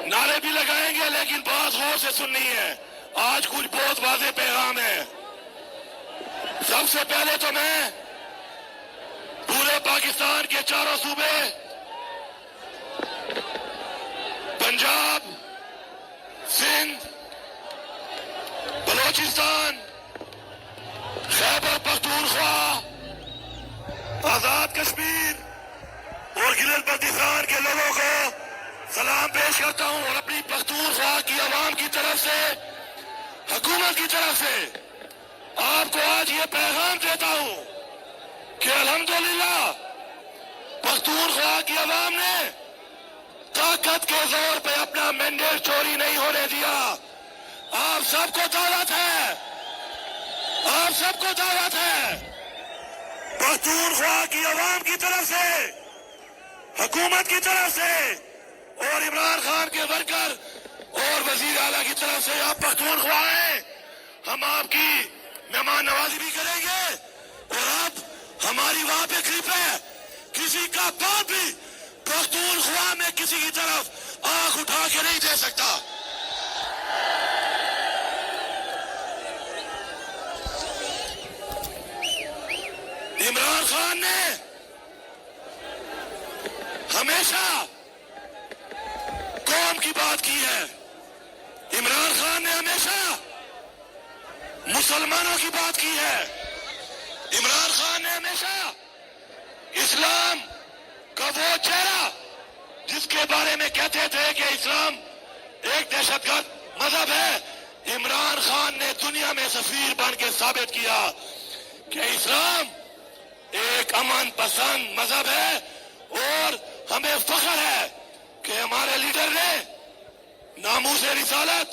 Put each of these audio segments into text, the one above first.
نعرے بھی لگائیں گے لیکن بات غور سے سننی ہے. آج کچھ بہت واضح پیغام ہے. سب سے پہلے تو میں پورے پاکستان کے چاروں صوبے پنجاب، سندھ، بلوچستان، خیبر پختونخوا، آزاد کشمیر اور گلگت بلتستان کے لوگوں کو سلام پیش کرتا ہوں اور اپنی پختونخوا کی عوام کی طرف سے، حکومت کی طرف سے آپ کو آج یہ پیغام دیتا ہوں کہ الحمدللہ پختونخوا کی عوام نے طاقت کے زور پہ اپنا مینڈیٹ چوری نہیں ہونے دیا. آپ سب کو دعوت ہے، آپ سب کو دعوت ہے پختونخوا کی عوام کی طرف سے، حکومت کی طرف سے اور عمران خان کے ورکر اور وزیر اعلیٰ کی طرف سے آپ پختونخوا ہیں. ہم آپ کی مہمان نوازی بھی کریں گے اور آپ ہماری وہاں پہ کلپ ہے، کسی کا باپ بھی پختونخوا میں کسی کی طرف آنکھ اٹھا کے نہیں دے سکتا. عمران خان نے ہمیشہ قوم کی بات کی ہے. عمران خان نے ہمیشہ مسلمانوں کی بات کی ہے. عمران خان نے ہمیشہ اسلام کا وہ چہرہ جس کے بارے میں کہتے تھے کہ اسلام ایک دہشت گرد مذہب ہے، عمران خان نے دنیا میں سفیر بن کے ثابت کیا کہ اسلام ایک امن پسند مذہب ہے. اور ہمیں فخر ہے کہ ہمارے لیڈر نے ناموس رسالت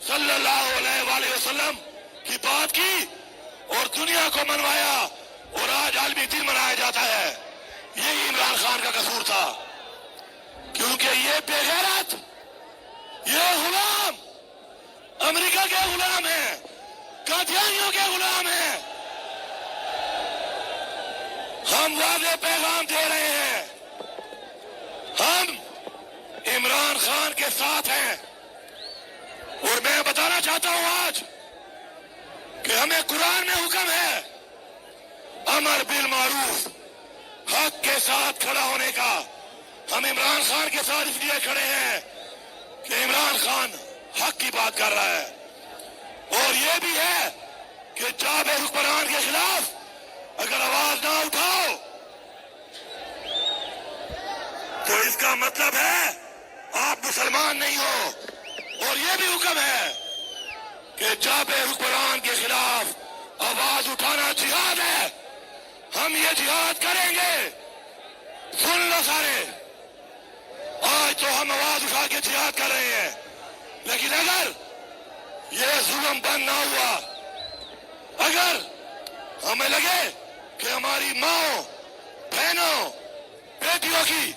صلی اللہ علیہ وآلہ وسلم کی بات کی اور دنیا کو منوایا اور آج عالمی دن منایا جاتا ہے. یہی عمران خان کا قصور تھا کیونکہ یہ بے غیرت، یہ غلام امریکہ کے غلام ہیں، قادیانیوں کے غلام ہیں. ہم واضح پیغام دے رہے ہیں، ہم عمران خان کے ساتھ ہیں اور میں بتانا چاہتا ہوں آج کہ ہمیں قرآن میں حکم ہے امر بالمعروف، حق کے ساتھ کھڑا ہونے کا. ہم عمران خان کے ساتھ اس لیے کھڑے ہیں کہ عمران خان حق کی بات کر رہا ہے اور یہ بھی ہے کہ جابر حکمران کے خلاف اگر آواز نہ اٹھاؤ تو اس کا مطلب ہے آپ مسلمان نہیں ہو. اور یہ بھی حکم ہے کہ جابر حکمران کے خلاف آواز اٹھانا جہاد ہے. ہم یہ جہاد کریں گے. سن لو سارے، آج تو ہم آواز اٹھا کے جہاد کر رہے ہیں لیکن اگر یہ ظلم بند نہ ہوا، اگر ہمیں لگے کہ ہماری ماں، بہنوں، بیٹیوں کی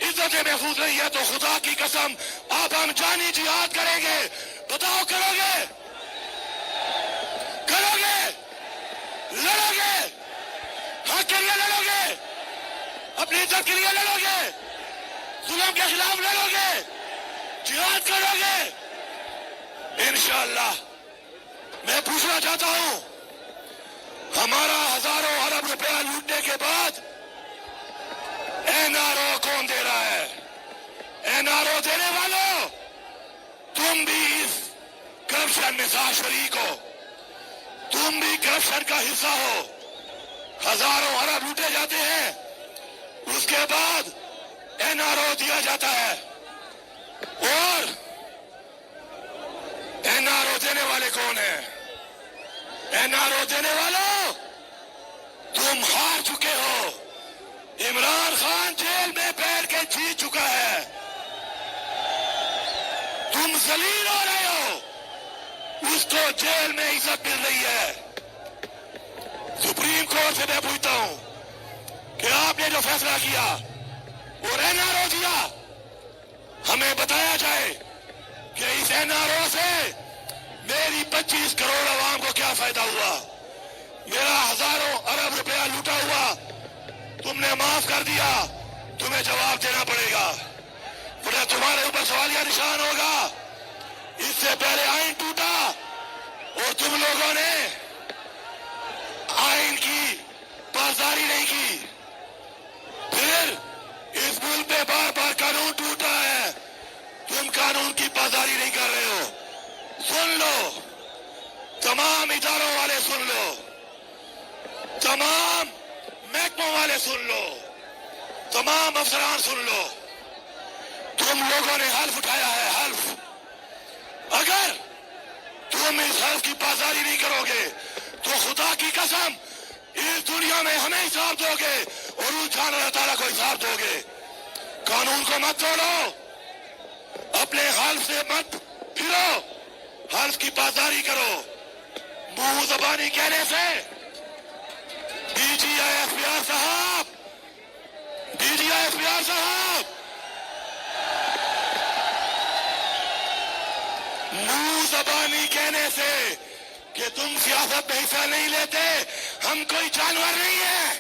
عزتیں محفوظ نہیں ہے تو خدا کی قسم اب ہم جانی جہاد کریں گے. بتاؤ کرو گے؟ کرو گے؟ لڑو گے؟ حق کے لیے لڑو گے؟ اپنی عزت کے لیے لڑو گے؟ ظلم کے خلاف لڑو گے؟ جہاد کرو گے؟ انشاءاللہ. میں پوچھنا چاہتا ہوں، ہمارا ہزاروں ارب روپیہ لوٹنے کے بعد این آر او کون دے رہا ہے؟ این آر او دینے والوں، تم بھی اس کرپشن میں ساتھ شریک ہو، تم بھی کرپشن کا حصہ ہو. ہزاروں ارب لوٹے جاتے ہیں، اس کے بعد این آر او دیا جاتا ہے اور این آر او دینے والے کون ہیں؟ این آر او دینے والوں تم ہار چکے ہو. عمران خان جیل میں بیٹھ کے جیت چکا ہے، تم ذلیل ہو رہے ہو. اس کو جیل میں عزت مل رہی ہے. سپریم کورٹ سے میں پوچھتا ہوں کہ آپ نے جو فیصلہ کیا اور این آر او دیا، ہمیں بتایا جائے کہ اس این آر او سے میری 25 کروڑ عوام کو کیا فائدہ ہوا. میرا ہزاروں ارب روپیہ لوٹا ہوا تم نے معاف کر دیا، تمہیں جواب دینا پڑے گا. تمہارے اوپر سوال مثال یا نشان ہوگا. اس سے پہلے آئین ٹوٹا اور تم لوگوں نے آئین کی پاسداری نہیں کی. پھر اس ملک پہ بار بار قانون ٹوٹا ہے, تم قانون کی پاسداری نہیں کر رہے ہو. سن لو, تمام اداروں والے سن لو, تمام محکموں والے سن لو, تمام افسران سن لو. تم لوگوں نے حلف اٹھایا ہے, حلف. اگر تم اس حلف کی پاسداری نہیں کرو گے تو خدا کی قسم اس دنیا میں ہمیں حساب دو گے اور اس جان اللہ تعالیٰ کو حساب دو گے. قانون کو مت توڑو, اپنے حلف سے مت پھرو, حلف کی پاسداری کرو. منہ زبانی کہنے سے D G I F B R صاحب, D G I F B R صاحب, منہ زبانی کہنے سے کہ تم سیاست میں حصہ نہیں لیتے, ہم کوئی جانور نہیں ہے.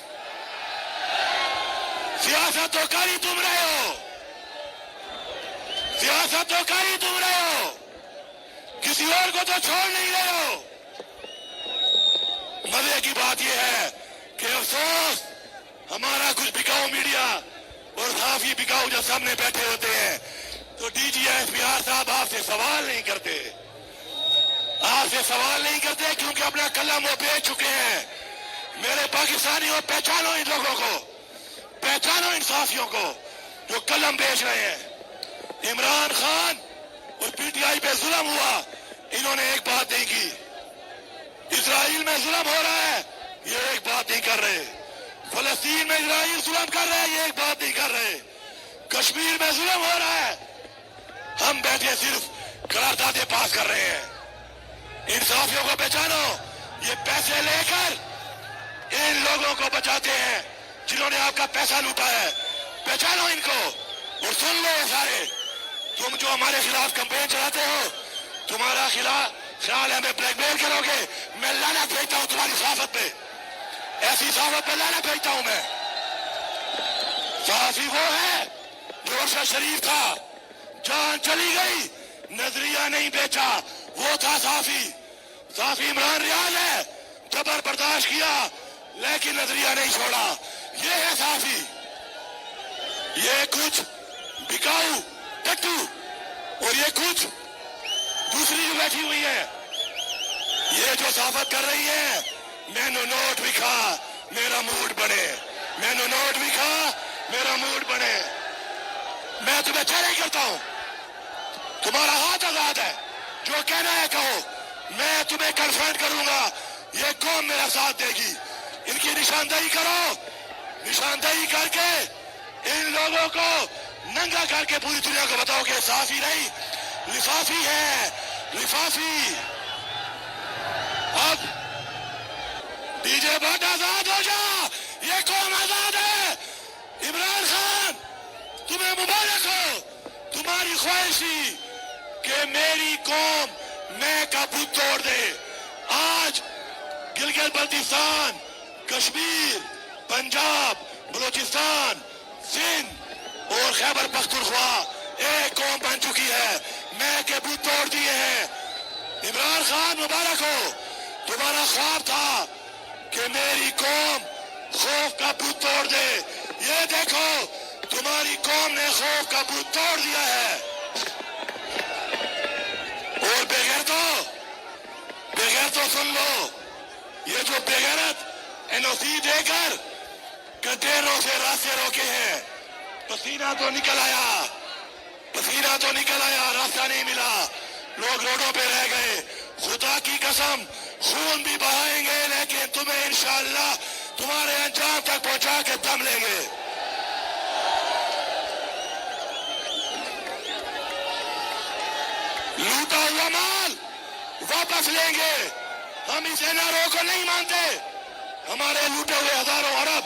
سیاست تو کر ہی تم رہے ہو, سیاست تو کر ہی تم رہے ہو, کسی اور کو تو چھوڑ نہیں رہے ہو. مزے کی بات یہ ہے کہ افسوس ہمارا کچھ بکاؤ میڈیا اور صحافی بکاؤ جب سامنے بیٹھے ہوتے ہیں تو D G S P R صاحب آپ سے سوال نہیں کرتے, آپ سے سوال نہیں کرتے کیونکہ اپنا قلم وہ بیچ چکے ہیں. میرے پاکستانیوں, پہچانو ان لوگوں کو, پہچانو ان صحافیوں کو جو قلم بیچ رہے ہیں. عمران خان اور پی ٹی آئی پہ ظلم ہوا, انہوں نے ایک بات نہیں کی. اسرائیل میں ظلم ہو رہا ہے, یہ ایک بات نہیں کر رہے. فلسطین میں اسرائیل ظلم کر رہے ہیں, یہ ایک بات نہیں کر رہے. کشمیر میں ظلم ہو رہا ہے, ہم بیٹھے صرف قراردادیں پاس کر رہے ہیں. ان صحافیوں کو پہچانو, یہ پیسے لے کر ان لوگوں کو بچاتے ہیں جنہوں نے آپ کا پیسہ لوٹا ہے. پہچانو ان کو اور سن لو یہ سارے, تم جو ہمارے خلاف کمپین چلاتے ہو, تمہارا خیال ہے ہمیں بلیک میل کرو گے. میں لعنت بھیجتا ہوں تمہاری صحافت پہ, ایسی صحافت پہ لعنت بھیجتا ہوں میں. صحافی وہ ہے جو ارشد شریف تھا, جان چلی گئی, نظریہ نہیں بیچا, وہ تھا صحافی. صحافی عمران ریاض ہے, جبر برداشت کیا لیکن نظریہ نہیں چھوڑا, یہ ہے صحافی. یہ کچھ بکاؤ ٹٹو اور یہ کچھ دوسری جو بیٹھی ہوئی ہے, یہ جو صحافت کر رہی ہے, میں نے نوٹ بھی کھا میرا موڈ بنے, میں نے نوٹ بھی کھا میرا موڈ بنے. میں تمہیں چیلنج کرتا ہوں, تمہارا ہاتھ آزاد ہے, جو کہنا ہے کہو. میں تمہیں کنفرنٹ کروں گا, یہ قوم میرا ساتھ دے گی. ان کی نشاندہی کرو, نشاندہی کر کے ان لوگوں کو ننگا کر کے پوری دنیا کو بتاؤ کہ صحافی نہیں, لفافی ہے, لفافی. اب ڈی جے بٹ آزاد ہو جا, یہ قوم آزاد ہے. عمران خان تمہیں مبارک ہو, تمہاری خواہش تھی کہ میری قوم میں کا بت توڑ دے. آج گلگت بلتستان, کشمیر, پنجاب, بلوچستان, سندھ اور خیبر پختونخوا ایک قوم بن چکی ہے, میں کے بت توڑ دیے ہیں. عمران خان مبارک ہو, تمہارا خواب تھا کہ میری قوم خوف کا بت توڑ دے. یہ دیکھو تمہاری قوم نے خوف کا بت توڑ دیا ہے. اور بغیر تو سن لو, یہ جو بغیرت این او سی دے کر کنٹینروں سے راستے روکے ہیں, پسینہ تو نکل آیا, پسینہ تو نکل آیا, راستہ نہیں ملا, لوگ روڈوں پہ رہ گئے. خدا کی قسم خون بھی بہائیں گے لیکن تمہیں انشاءاللہ تمہارے انجام تک پہنچا کے دم لیں گے. لوٹا ہوا مال واپس لیں گے, ہم اس این آر او کو نہیں مانتے. ہمارے لوٹے ہوئے ہزاروں ارب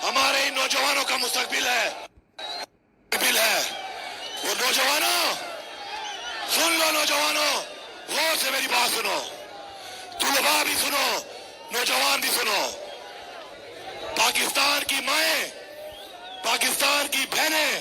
ہمارے ان نوجوانوں کا مستقبل ہے. اور نوجوانوں سن لو, نوجوانوں غور سے میری بات سنو, طلباء بھی سنو, نوجوان بھی سنو. پاکستان کی مائیں, پاکستان کی بہنیں,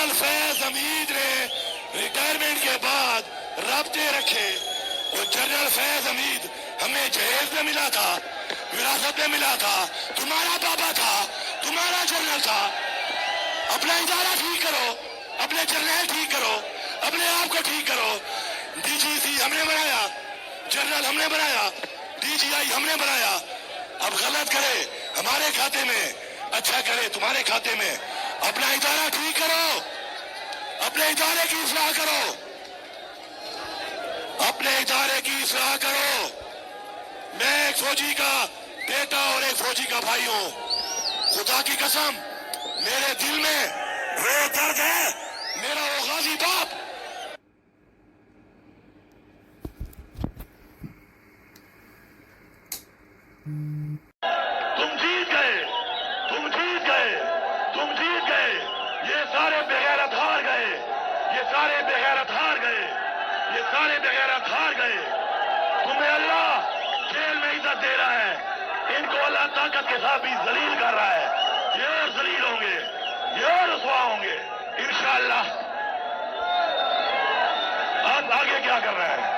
جنرل فیض حمید نے ریٹائرمنٹ کے بعد رابطے رکھے. اور جنرل فیض حمید ہمیں جہیز میں ملا تھا, وراثت میں ملا تھا, تمہارا بابا تھا, تمہارا جنرل تھا. اپنا ادارہ ٹھیک کرو, اپنے جرنیل ٹھیک کرو, اپنے آپ کو ٹھیک کرو. ڈی جی سی ہم نے بنایا, جنرل ہم نے بنایا, ڈی جی آئی ہم نے بنایا. اب غلط کرے ہمارے کھاتے میں, اچھا کرے تمہارے کھاتے میں. اپنا ادارہ ٹھیک کرو, اپنے ادارے کی اصلاح کرو, اپنے ادارے کی اصلاح کرو. میں ایک فوجی کا بیٹا اور ایک فوجی کا بھائی ہوں. خدا کی قسم میرے دل میں وہ درد ہے, میرا وہ غازی باپ. تم جیت گئے, تم جیت گئے, تم جیت گئے. یہ سارے بغیرت ہار گئے, یہ سارے بغیرت ہار گئے, یہ سارے بغیرت ہار گئے. تمہیں اللہ جیل میں عزت دے رہا ہے, ان کو اللہ طاقت کے ساتھ بھی ذلیل کر رہا ہے. یہ اور ذلیل ہوں گے, یہ اور رسوا ہوں گے انشاءاللہ. آپ آگے کیا کر رہے ہیں؟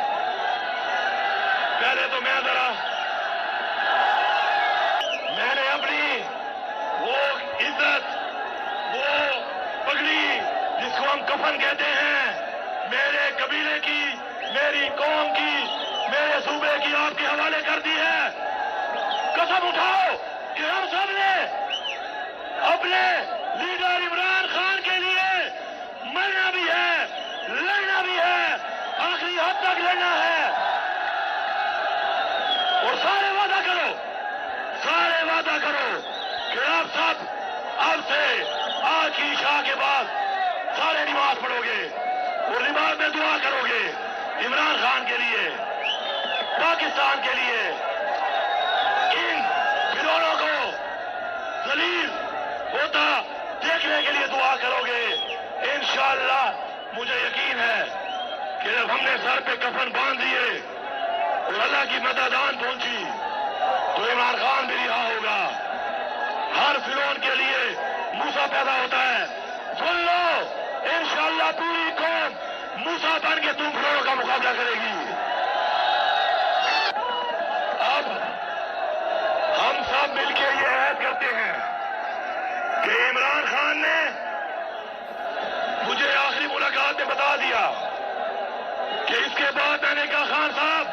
پہلے تو میں نے اپنی وہ عزت, وہ پگڑی جس کو ہم کفن کہتے ہیں, میرے قبیلے کی, میری قوم کی, میرے صوبے کی آپ کے حوالے کر دی ہے. قسم اٹھاؤ کہ ہم سب نے اپنے لیڈر عمران خان کے لیے مرنا بھی ہے, لڑنا بھی ہے, آخری حد تک لڑنا ہے. اور سارے وعدہ کرو, سارے وعدہ کرو کہ آپ سب اب سے آج کی عشاء کے بعد سارے نماز پڑھو گے اور نماز میں دعا کرو گے عمران خان کے لیے, پاکستان کے لیے. ان فرعونوں کو ذلیل ہوتا دیکھنے کے لیے دعا کرو گے انشاءاللہ. مجھے یقین ہے کہ جب ہم نے سر پہ کفن باندھ دیے اور اللہ کی مدد آن پہنچی تو عمران خان بھی رہا ہوگا. ہر فرعون کے لیے موسیٰ پیدا ہوتا ہے. سن لو, انشاءاللہ پوری قوم موسیٰ بن کے تم فرعون کا مقابلہ کرے گی. اب ہم سب مل کے یہ عہد کرتے ہیں کہ عمران خان نے مجھے آخری ملاقات میں بتا دیا کہ اس کے بعد میں نے کہا خان صاحب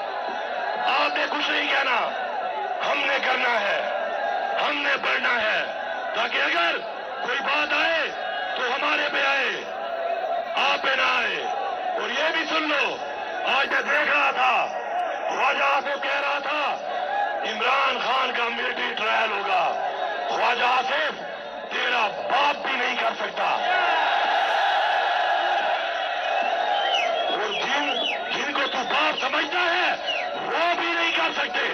آپ نے کچھ نہیں کہنا, ہم نے کرنا ہے, ہم نے بڑھنا ہے, تاکہ اگر کوئی بات آئے تو ہمارے پہ آئے, آپ پہ نہ آئے. اور یہ بھی سن لو, آج میں دیکھ رہا تھا خواجہ آصف کہہ رہا تھا عمران خان کا ملٹری ٹرائل ہوگا. خواجہ آصف تیرا باپ بھی نہیں کر سکتا, اور جن کو تو باپ سمجھتا ہے وہ بھی نہیں کر سکتے.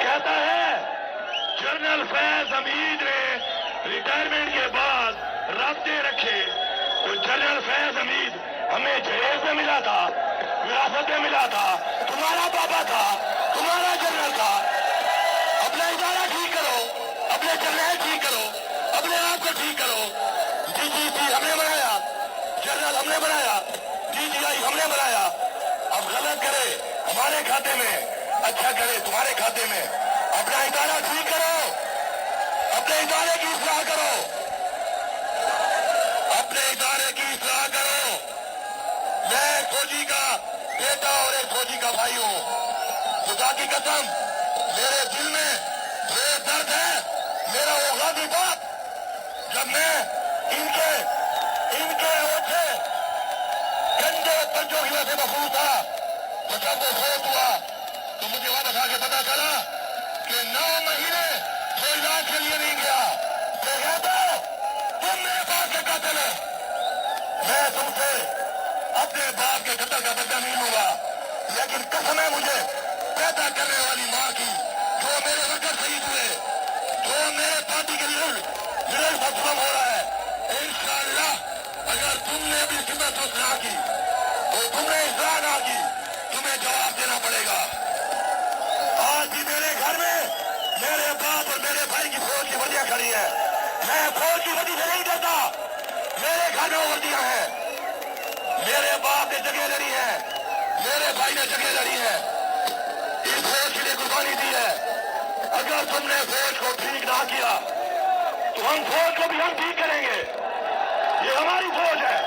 کہتا ہے جنرل فیض حمید نے ریٹائرمنٹ کے بعد رابطے رکھے, اور جنرل فیض حمید ہمیں جہیز میں ملا تھا, وراثت میں ملا تھا, تمہارا بابا تھا, تمہارا جنرل تھا. اپنا ادارہ ٹھیک کرو, اپنے جرنیل ٹھیک کرو, اپنے آپ کو ٹھیک کرو. ڈی جی سی ہم نے بنایا, جنرل ہم نے بنایا, ڈی جی آئی ہم نے بنایا. اب غلط کرے ہمارے کھاتے میں, اچھا کرے تمہارے کھاتے میں. اپنا ادارہ ٹھیک کرو, اپنے ادارے کی اصلاح کرو, اپنے ادارے کی اصلاح کرو. میں ایک فوجی کا بیٹا اور ایک فوجی کا بھائی ہوں. خدا کی قسم میرے دل میں وہ درد ہے, میرا وہ غازی باپ. جب میں ان کے اوچھے گندے پنجوں کی وجہ سے محفوظ تھا تو جب وہ فوت ہوا تو مجھے واپس آ کے پتا چلا کہ 9 مہینے وہ علاج کے لیے نہیں گیا. تم میرے باپ کے قاتل ہو, میں تم سے اپنے باپ کے قتل کا بدلہ نہیں لوں گا, لیکن قسم ہے مجھے پیدا کرنے والی ماں کی, جو میرے وقت شہید ہوئے, جو میرے پارٹی کے لیڈر ختم ہو رہا ہے. انشاءاللہ اگر تم نے بھی خدمت نہ کی اور تم نے اصلاح نہ کی, تمہیں جواب دینا پڑے گا. آج بھی میرے گھر میں میرے باپ اور میرے بھائی کی فوج کی وجہ کھڑی ہے. میں فوج کی وجہ سے نہیں ڈرتا, جگہ وردیاں ہیں. میرے باپ نے جگہ لڑی ہے, میرے بھائی نے جگہ لڑی ہے, اس فوج کے لیے قربانی دی ہے. اگر تم نے فوج کو ٹھیک نہ کیا تو ہم فوج کو بھی ہم ٹھیک کریں گے. یہ ہماری فوج ہے,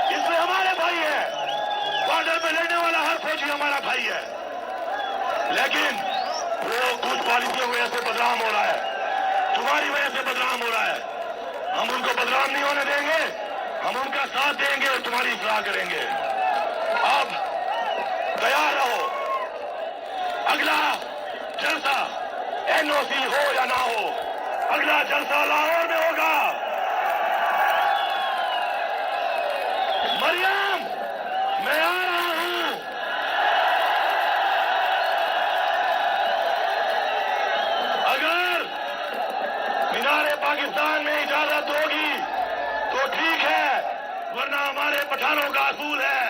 اس میں ہمارے بھائی ہیں. بارڈر پہ لڑنے والا ہر فوجی ہمارا بھائی ہے, لیکن وہ کچھ پالیسیوں کی وجہ سے بدنام ہو رہا ہے, تمہاری وجہ سے بدنام ہو رہا ہے. ہم ان کو بدنام نہیں ہونے دیں گے, ہم ان کا ساتھ دیں گے اور تمہاری اصلاح کریں گے. اب تیار رہو, اگلا جلسہ NOC ہو یا نہ ہو, اگلا جلسہ لاہور میں ہوگا. مریم, میں آ رہا ہوں. اگر مینار پاکستان میں اجازت ہوگی تو ٹھیک ہے, ورنہ ہمارے پٹھانوں کا اصول ہے,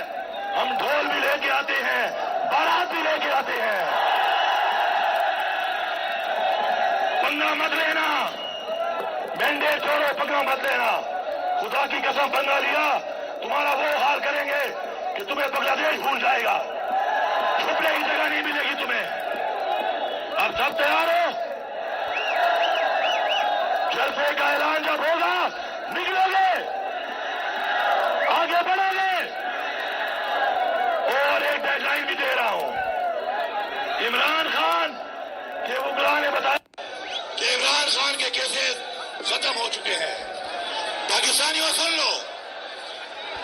ہم ڈھول بھی لے کے آتے ہیں, بارات بھی لے کے آتے ہیں. پنگا مت لینا, بینڈے چھوڑو, پنگا مت لینا. خدا کی قسم پنگا لیا تمہارا وہ حال کریں گے کہ تمہیں بنگلہ دیش بھول جائے گا, چھپنے کی جگہ نہیں ملے گی تمہیں. اب سب تیار ہو, جلسے کا اعلان جب ہوگا نکلو گے, آگے بڑھو گے. اور ایک ڈیڈ لائن بھی دے رہا ہوں. عمران خان کے وکلاء نے بتایا کہ عمران خان کے کیسز ختم ہو چکے ہیں. پاکستانیوں سن لو,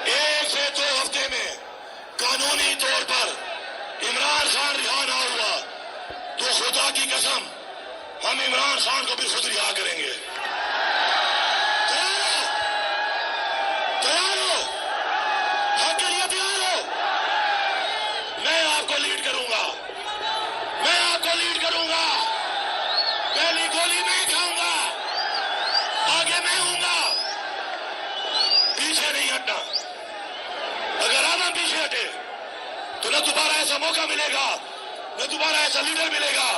1 سے 2 ہفتے میں قانونی طور پر عمران خان رہا نہ ہوا تو خدا کی قسم ہم عمران خان کو بھی خود رہا کریں گے. تیار ہو, حق کے لیے تیار ہو. میں آپ کو لیڈ کروں گا, میں آپ کو لیڈ کروں گا. پہلی گولی میں کھاؤں گا, آگے میں ہوں گا, پیچھے نہیں ہٹنا. اگر آج ہم پیچھے ہٹے تو نہ دوبارہ ایسا موقع ملے گا, نہ دوبارہ ایسا لیڈر ملے گا,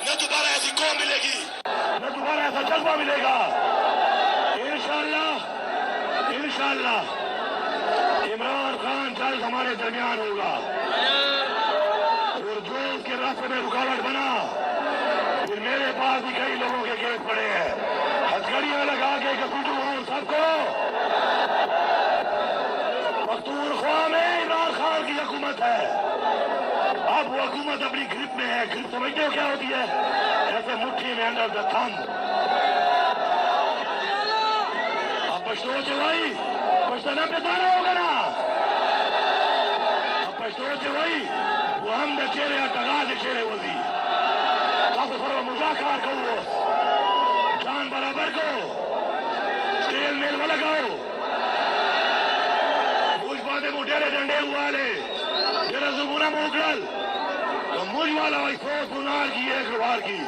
نہ دوبارہ ایسی قوم ملے گی, نہ دوبارہ ایسا جذبہ ملے گا. انشاءاللہ انشاءاللہ عمران خان جلد ہمارے درمیان ہوگا. اور جو اس کے راستے میں رکاوٹ بنا, پھر میرے پاس بھی کئی لوگوں کے کیس پڑے ہیں, ہتھکڑیاں لگا کے گسیٹوں ہوں سب کو. پختونخوا میں عمران خان کی حکومت ہے. اب وہ حکومت اپنی گرپ میں ہے. گرپ سمجھتے ہو کیا ہوتی ہے؟ ایسے مٹھی میں انڈر دا تھم. اب پشتو چوائی پشتنا پہ سارا ہوگا نا. اب پشتو چوائی وہ ہم دے چہرے ٹگا دے چہرے وزی کافی فرو مذاکر کرو, جان برابر کو تیل میل والا گاؤ. ڈیرے ڈنڈے والے جرا زبونہ موکل تو مجھ والا وہی سوچ بنار کی ایک روار کی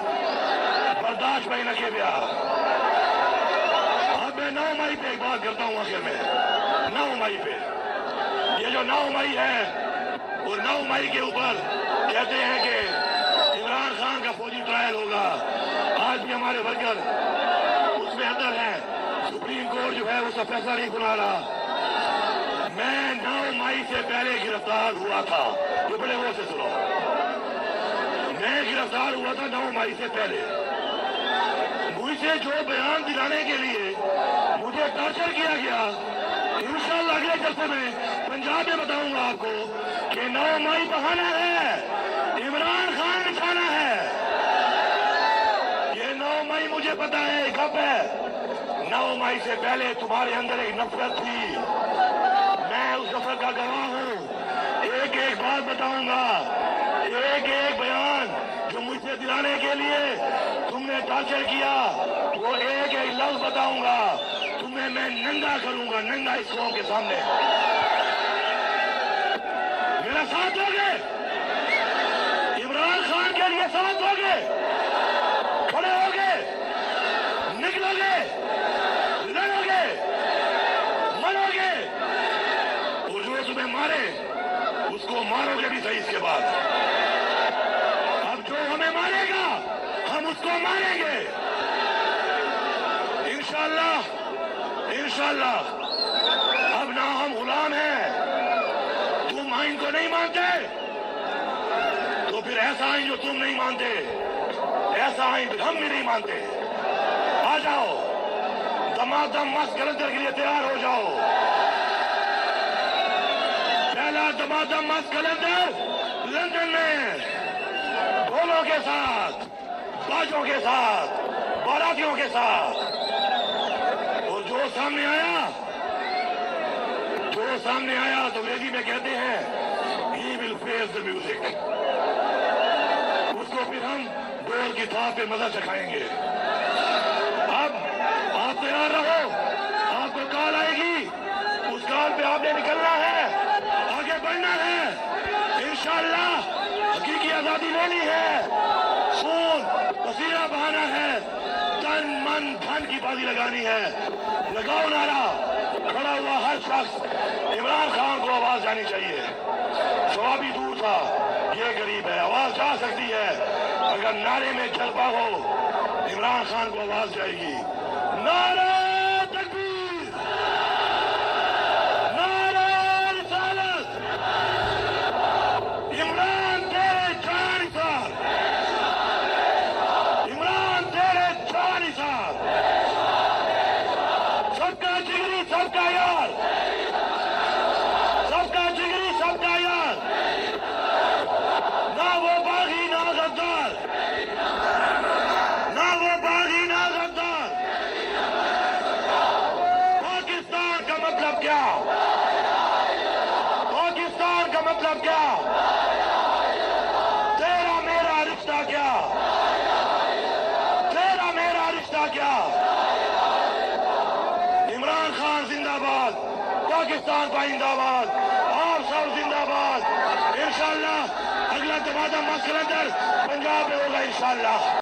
برداشت میں نہ کے بیا. اب میں 9 مئی پہ ایک بات کرتا ہوں آخر میں. 9 مئی پہ یہ جو 9 مئی ہے, اور 9 مئی کے اوپر کہتے ہیں کہ عمران خان کا فوجی ٹرائل ہوگا. آج بھی ہمارے ورکر اس میں اندر ہیں, سپریم کورٹ جو ہے اس کا فیصلہ نہیں سنا رہا. میں 9 مئی سے پہلے گرفتار ہوا تھا, یہ بڑے غور سے سنو. میں گرفتار ہوا تھا 9 مئی سے پہلے. مجھ سے جو بیان دلانے کے لیے مجھے ٹارچر کیا گیا, انشاءاللہ اگلے جلسے میں پنجاب میں بتاؤں گا آپ کو کہ 9 مئی بہانا ہے, عمران خان نشانہ ہے. یہ 9 مئی مجھے پتا ہے کب ہے. 9 مئی سے پہلے تمہارے اندر ایک نفرت تھی, میں اس نفرت کا گواہ ہوں. ایک ایک بات بتاؤں گا, ایک ایک بیان جو مجھ سے دلانے کے لیے تم نے ٹارچر کیا, وہ ایک ایک لفظ بتاؤں گا. تمہیں میں ننگا کروں گا, ننگا اس قوم کے سامنے. میرا ساتھ دو گے, عمران خان کے لیے ساتھ دو گے, کھڑے ہو گے, نکلو گے, لڑو گے, مرو گے, اور جو تمہیں مارے اس کو مارو گے بھی صحیح. اس کے بعد اب جو ہمیں مارے گا ہم اس کو ماریں گے انشاءاللہ. انشاءاللہ نہ ہم غلام ہیں. تم آئین کو نہیں مانتے تو پھر ایسا آئین جو تم نہیں مانتے، ایسا آئین پھر ہم بھی نہیں مانتے. آ جاؤ، دمادم مست کلندر کے لیے تیار ہو جاؤ. پہلا دمادم مست کلندر لندن میں ڈھولوں کے ساتھ، باجوں کے ساتھ، باراتیوں کے ساتھ. اور جو سامنے آیا تو انگریزی میں کہتے ہیں he will face the music. اس کو پھر ہم ڈول کی تھاپ پہ مزہ چکھائیں گے. اب آپ تیار رہو، آپ کو کال آئے گی، اس کال پہ آپ نے نکلنا ہے، آگے بڑھنا ہے. انشاءاللہ حقیقی آزادی لینی ہے، خون پسینہ بہانا ہے، تن من دھن کی بازی لگانی ہے. لگاؤ نعرہ. کھڑا ہوا ہر شخص عمران خان کو آواز جانی چاہیے. جوابی دور تھا، یہ غریب ہے، آواز جا سکتی ہے. اگر نعرے میں جلوہ ہو عمران خان کو آواز جائے گی. نعرہ تکبیر، نعرہ رسالت. عمران تیرے جان نثار، عمران تیرے جان نثار. سب کا جگری سب کا یار، سب کا جگری سب کا یار. نہ وہ باغی نہ غدار، نہ وہ باغی نہ غدار. پاکستان کا مطلب کیا؟ پاکستان کا مطلب کیا؟ تیرا میرا رشتہ کیا؟ تیرا میرا رشتہ کیا؟ عمران خان زندہ باد، پاکستان پائندہ باد، آپ سب زندہ باد. انشاءاللہ اگلا دمادم مست کلندر پنجاب میں ہوگا انشاءاللہ.